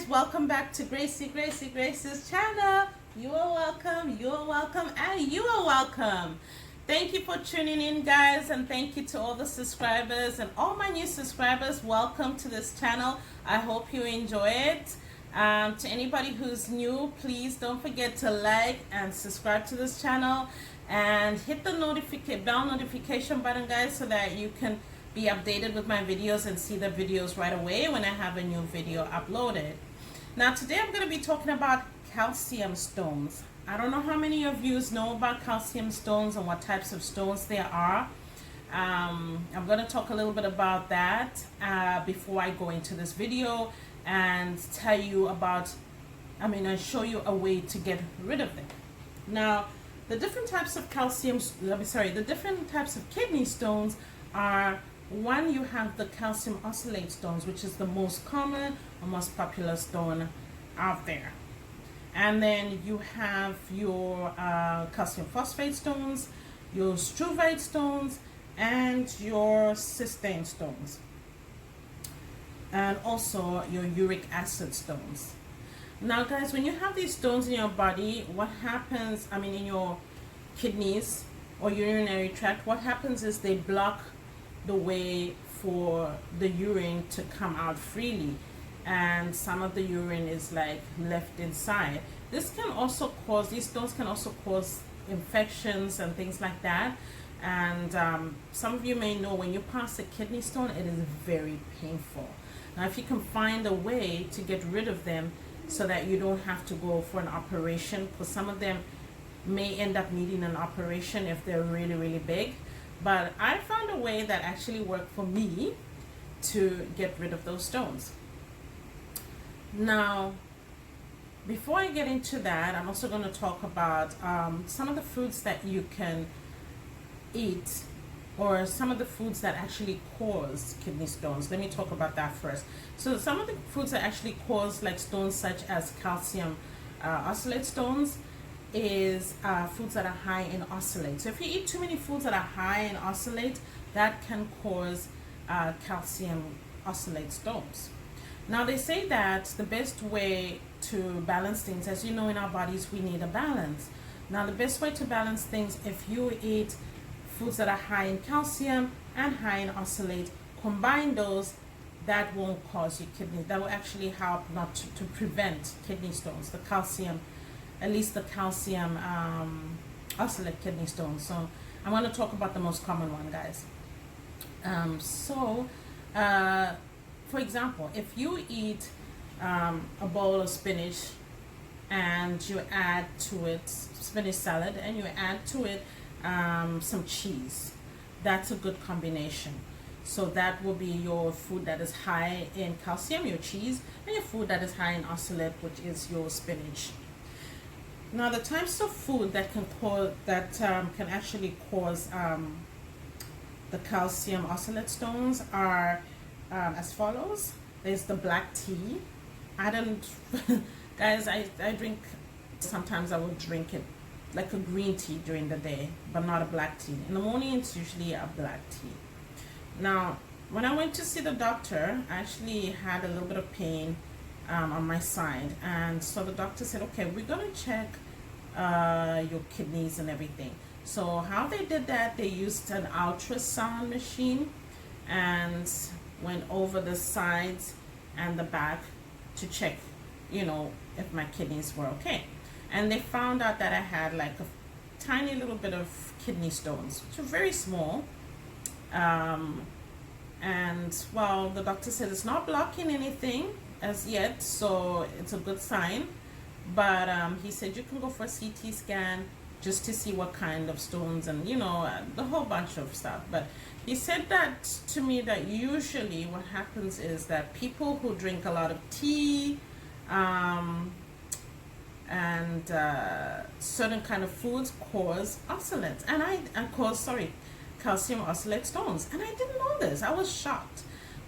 welcome back to Grace's channel. You are welcome, and you are welcome. Thank you for tuning in, guys, and thank you to all the subscribers and all my new subscribers. Welcome to this channel. I hope you enjoy it. To anybody who's new, please don't forget to like and subscribe to this channel and hit the bell notification button, guys, so that you can be updated with my videos and see the videos right away when I have a new video uploaded. Now today I'm going to be talking about calcium stones. I don't know how many of you know about calcium stones and what types of stones there are. I'm going to talk a little bit about that before I go into this video and tell you about, and show you a way to get rid of them. Now, the different types of the different types of kidney stones are: one, you have the calcium oxalate stones, which is the most common or most popular stone out there. And then you have your calcium phosphate stones, your struvite stones, and your cystine stones. And also your uric acid stones. Now, guys, when you have these stones in your body, what happens, in your kidneys or urinary tract, what happens is they block the way for the urine to come out freely, and some of the urine is left inside. These stones can also cause infections and things like that. And some of you may know, when you pass a kidney stone, it is very painful. Now, if you can find a way to get rid of them so that you don't have to go for an operation, because some of them may end up needing an operation if they're really, really big. But I found a way that actually worked for me to get rid of those stones. Now, before I get into that, I'm also going to talk about some of the foods that you can eat, or some of the foods that actually cause kidney stones. Let me talk about that first. So some of the foods that actually cause stones such as calcium oxalate stones is foods that are high in oxalate. So if you eat too many foods that are high in oxalate, that can cause calcium oxalate stones. Now, they say that the best way to balance things, as you know, in our bodies we need a balance. Now, the best way to balance things, if you eat foods that are high in calcium and high in oxalate, combine those, that won't cause you kidney. That will actually help not to prevent kidney stones, the calcium, at least the calcium oxalate kidney stones. So I want to talk about the most common one, guys. For example, if you eat a bowl of spinach and you add to it spinach salad, and you add to it some cheese, that's a good combination. So that will be your food that is high in calcium, your cheese, and your food that is high in oxalate, which is your spinach. Now, the types of food that can actually cause the calcium oxalate stones are as follows. There's the black tea. I don't, guys, I drink, sometimes I will drink it like a green tea during the day, but not a black tea. In the morning, it's usually a black tea. Now, when I went to see the doctor, I actually had a little bit of pain on my side, and so the doctor said, okay, we're going to check your kidneys and everything. So how they did that, they used an ultrasound machine and went over the sides and the back to check, if my kidneys were okay. And they found out that I had a tiny little bit of kidney stones, which are very small. And well, the doctor said it's not blocking anything as yet, so it's a good sign. But he said you can go for a CT scan just to see what kind of stones and the whole bunch of stuff. But he said that to me, that usually what happens is that people who drink a lot of tea and certain kind of foods cause oxalates, calcium oxalate stones. And I didn't know this. I was shocked.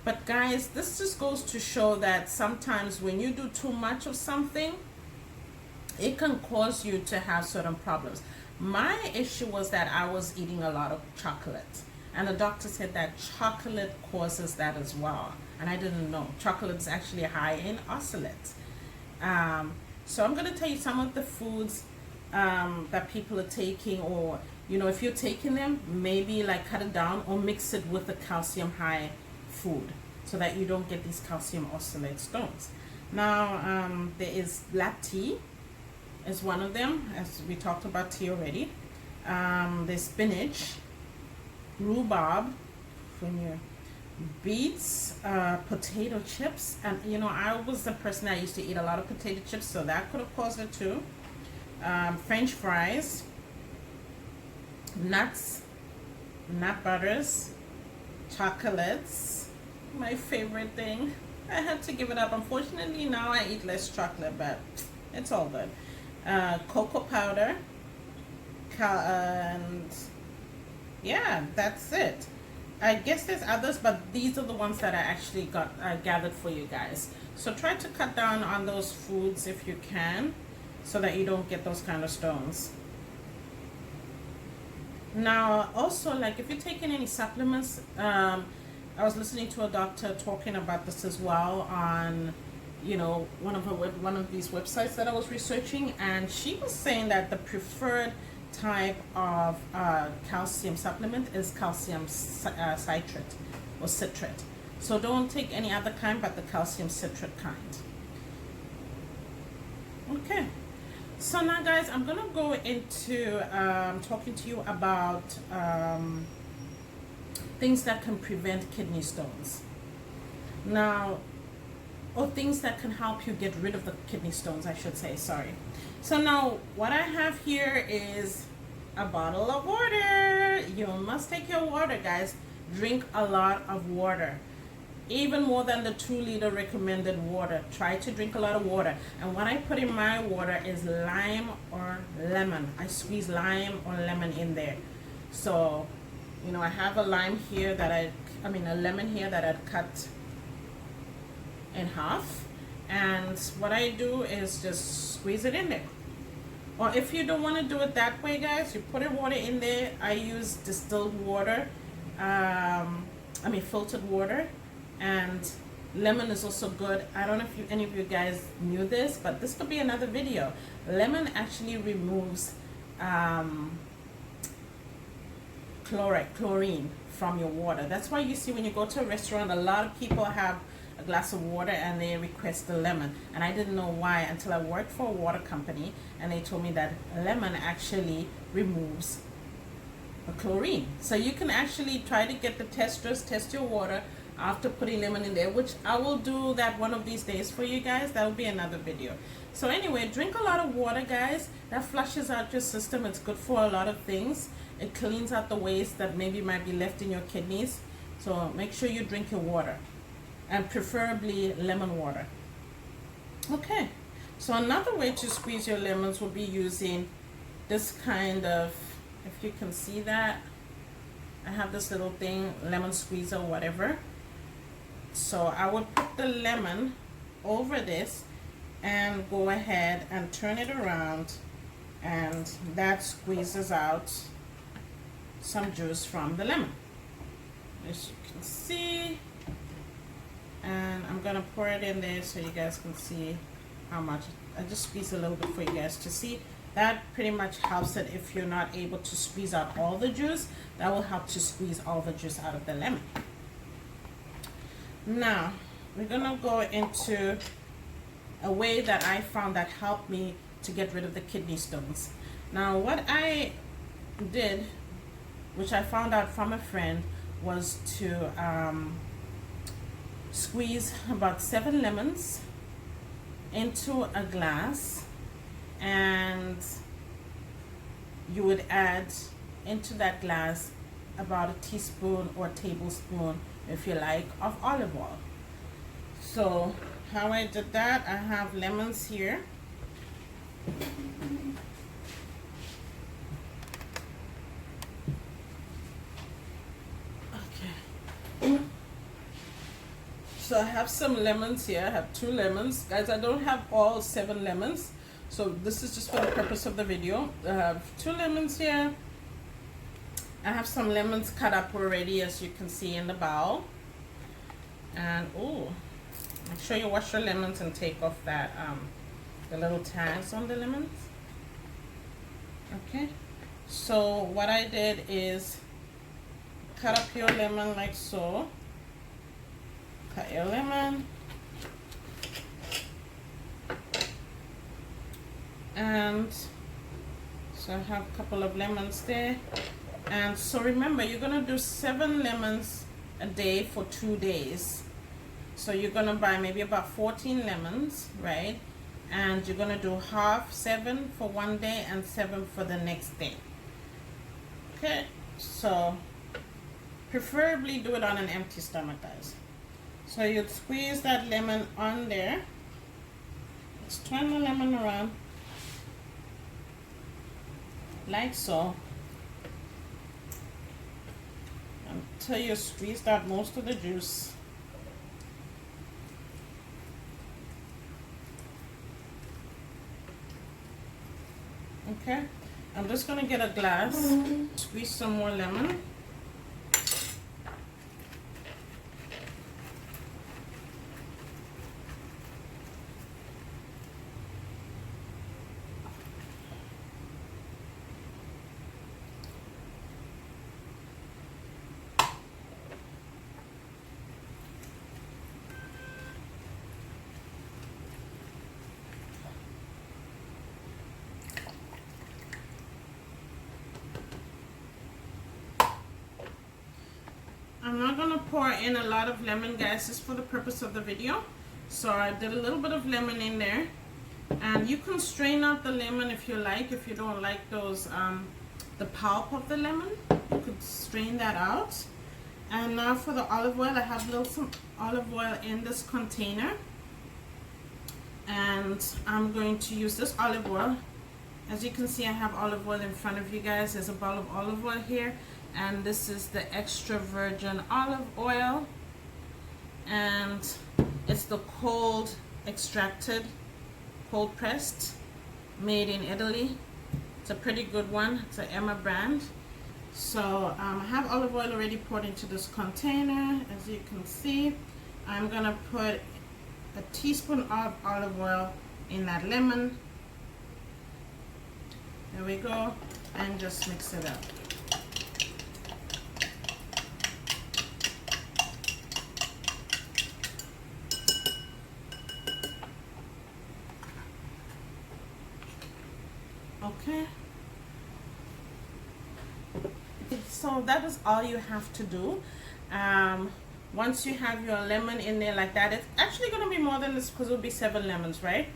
But guys, this just goes to show that sometimes when you do too much of something, it can cause you to have certain problems. My issue was that I was eating a lot of chocolate, and the doctor said that chocolate causes that as well. And I didn't know chocolate is actually high in oxalates. So I'm going to tell you some of the foods that people are taking, or you know, if you're taking them, maybe like cut it down or mix it with a calcium high food so that you don't get these calcium oxalate stones. Now there is black tea is one of them, as we talked about tea already. There's spinach, rhubarb, when you beets, potato chips, and you know, I was the person that used to eat a lot of potato chips, so that could have caused it too. French fries, nuts, nut butters, chocolates, my favorite thing. I had to give it up. Unfortunately, now I eat less chocolate, but it's all good. Cocoa powder, and yeah, that's it. I guess there's others, but these are the ones that I actually gathered for you guys. So try to cut down on those foods if you can, so that you don't get those kind of stones. Now, also, like if you're taking any supplements, I was listening to a doctor talking about this as well on, you know, one of these websites that I was researching, and she was saying that the preferred type of calcium supplement is calcium citrate or citrate. So don't take any other kind but the calcium citrate kind. Okay, so now guys, I'm gonna go into talking to you about things that can prevent kidney stones now, or things that can help you get rid of the kidney stones, I should say, sorry. So now what I have here is a bottle of water. You must take your water, guys. Drink a lot of water, even more than the 2-liter recommended water. Try to drink a lot of water. And what I put in my water is lime or lemon. I squeeze lime or lemon in there. So, you know, I have a lime here that a lemon here that I'd cut in half, and what I do is just squeeze it in there. Or if you don't want to do it that way, guys, you put your water in there. I use distilled water, filtered water, and lemon is also good. I don't know if any of you guys knew this, but this could be another video. Lemon actually removes chlorine from your water. That's why you see when you go to a restaurant, a lot of people have a glass of water and they request the lemon, and I didn't know why until I worked for a water company and they told me that lemon actually removes the chlorine. So you can actually try to get the testers test your water after putting lemon in there, which I will do that one of these days for you guys. That will be another video. So anyway, drink a lot of water, guys. That flushes out your system. It's good for a lot of things. It cleans out the waste that maybe might be left in your kidneys. So make sure you drink your water, and preferably lemon water. Okay, so another way to squeeze your lemons will be using this kind of, if you can see that, I have this little thing, lemon squeezer or whatever. So I would put the lemon over this and go ahead and turn it around, and that squeezes out some juice from the lemon, as you can see. And I'm gonna pour it in there so you guys can see how much. I just squeeze a little bit for you guys to see. That pretty much helps it. If you're not able to squeeze out all the juice, that will help to squeeze all the juice out of the lemon. Now we're gonna go into a way that I found that helped me to get rid of the kidney stones. Now what I did, which I found out from a friend, was to squeeze about 7 lemons into a glass, and you would add into that glass about a teaspoon or tablespoon, if you like, of olive oil. So how I did that, I have lemons here. Okay. So I have some lemons here. I have 2 lemons. Guys, I don't have all 7 lemons, so this is just for the purpose of the video. I have 2 lemons here. I have some lemons cut up already, as you can see in the bowl. And oh, make sure you wash your lemons and take off that the little tags on the lemons. Okay, so what I did is cut up your lemon like so. Cut your lemon. And so I have a couple of lemons there. And so remember, you're gonna do 7 lemons a day for 2 days. So you're gonna buy maybe about 14 lemons, right? And you're gonna do half, 7 for one day and 7 for the next day. Okay, so preferably do it on an empty stomach, guys. So you'd squeeze that lemon on there. Just turn the lemon around like so until you squeezed out most of the juice. Okay, I'm just gonna get a glass, squeeze some more lemon. I'm not gonna pour in a lot of lemon, guys, just for the purpose of the video. So I did a little bit of lemon in there, and you can strain out the lemon if you like. If you don't like those the pulp of the lemon, you could strain that out. And now for the olive oil, I have some olive oil in this container, and I'm going to use this olive oil. As you can see, I have olive oil in front of you guys. There's a bottle of olive oil here, and this is the extra virgin olive oil, and it's the cold extracted, cold pressed, made in Italy. It's a pretty good one. It's an Emma brand. So I have olive oil already poured into this container. As you can see, I'm gonna put a teaspoon of olive oil in that lemon. There we go, and just mix it up. Okay, so that is all you have to do. Once you have your lemon in there like that, it's actually going to be more than this because it'll be 7 lemons, right?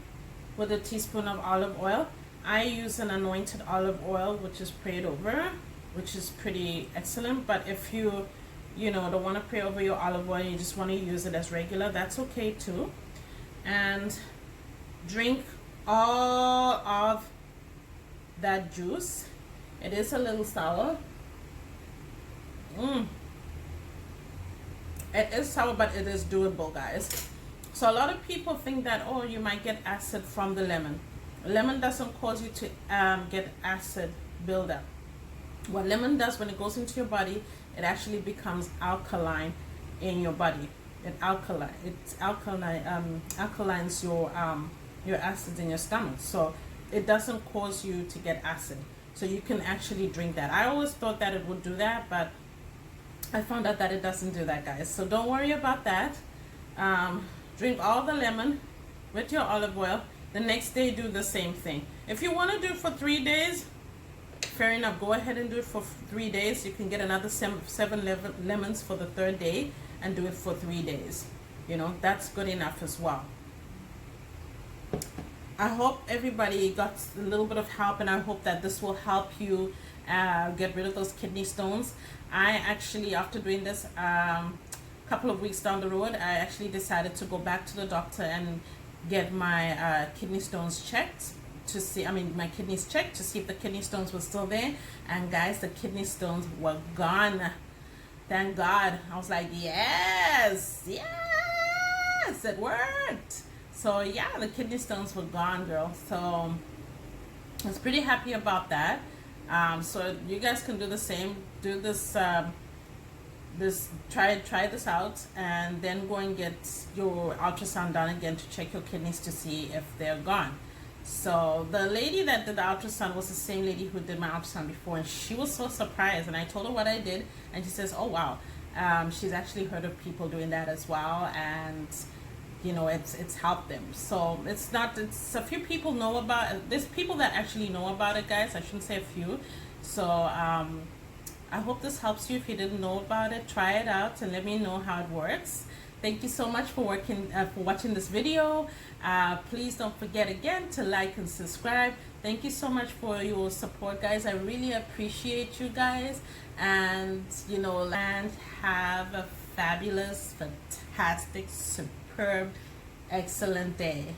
With a teaspoon of olive oil. I use an anointed olive oil, which is prayed over, which is pretty excellent. But if you don't want to pray over your olive oil, you just want to use it as regular, that's okay too. And drink all of that juice. It is a little sour. It is sour, but it is doable, guys. So a lot of people think that, oh, you might get acid from the lemon. Lemon doesn't cause you to get acid buildup. What lemon does when it goes into your body, it actually becomes alkaline in your body. Alkalines your acids in your stomach. So it doesn't cause you to get acid. So you can actually drink that. I always thought that it would do that, but I found out that it doesn't do that, guys. So don't worry about that. Drink all the lemon with your olive oil. The next day, do the same thing. If you want to do it for 3 days, fair enough. Go ahead and do it for 3 days. You can get another 7 lemons for the 3rd day and do it for 3 days. That's good enough as well. I hope everybody got a little bit of help, and I hope that this will help you get rid of those kidney stones. I actually, after doing this, couple of weeks down the road, I actually decided to go back to the doctor and get my kidney stones checked to see, my kidneys checked to see if the kidney stones were still there. And guys, the kidney stones were gone. Thank God. I was like, yes, it worked. So yeah, the kidney stones were gone, girl. So I was pretty happy about that. So you guys can do the same. Do this. Try this out, and then go and get your ultrasound done again to check your kidneys to see if they're gone. So the lady that did the ultrasound was the same lady who did my ultrasound before, and she was so surprised. And I told her what I did, and she says, "Oh wow, she's actually heard of people doing that as well, and you know it's helped them." So it's not, it's a few people know about it. There's people that actually know about it, guys. I shouldn't say a few. So I hope this helps you. If you didn't know about it, try it out and let me know how it works. Thank you so much for watching this video. Please don't forget again to like and subscribe. Thank you so much for your support, guys. I really appreciate you guys, and you know, and have a fabulous, fantastic, superb, excellent day.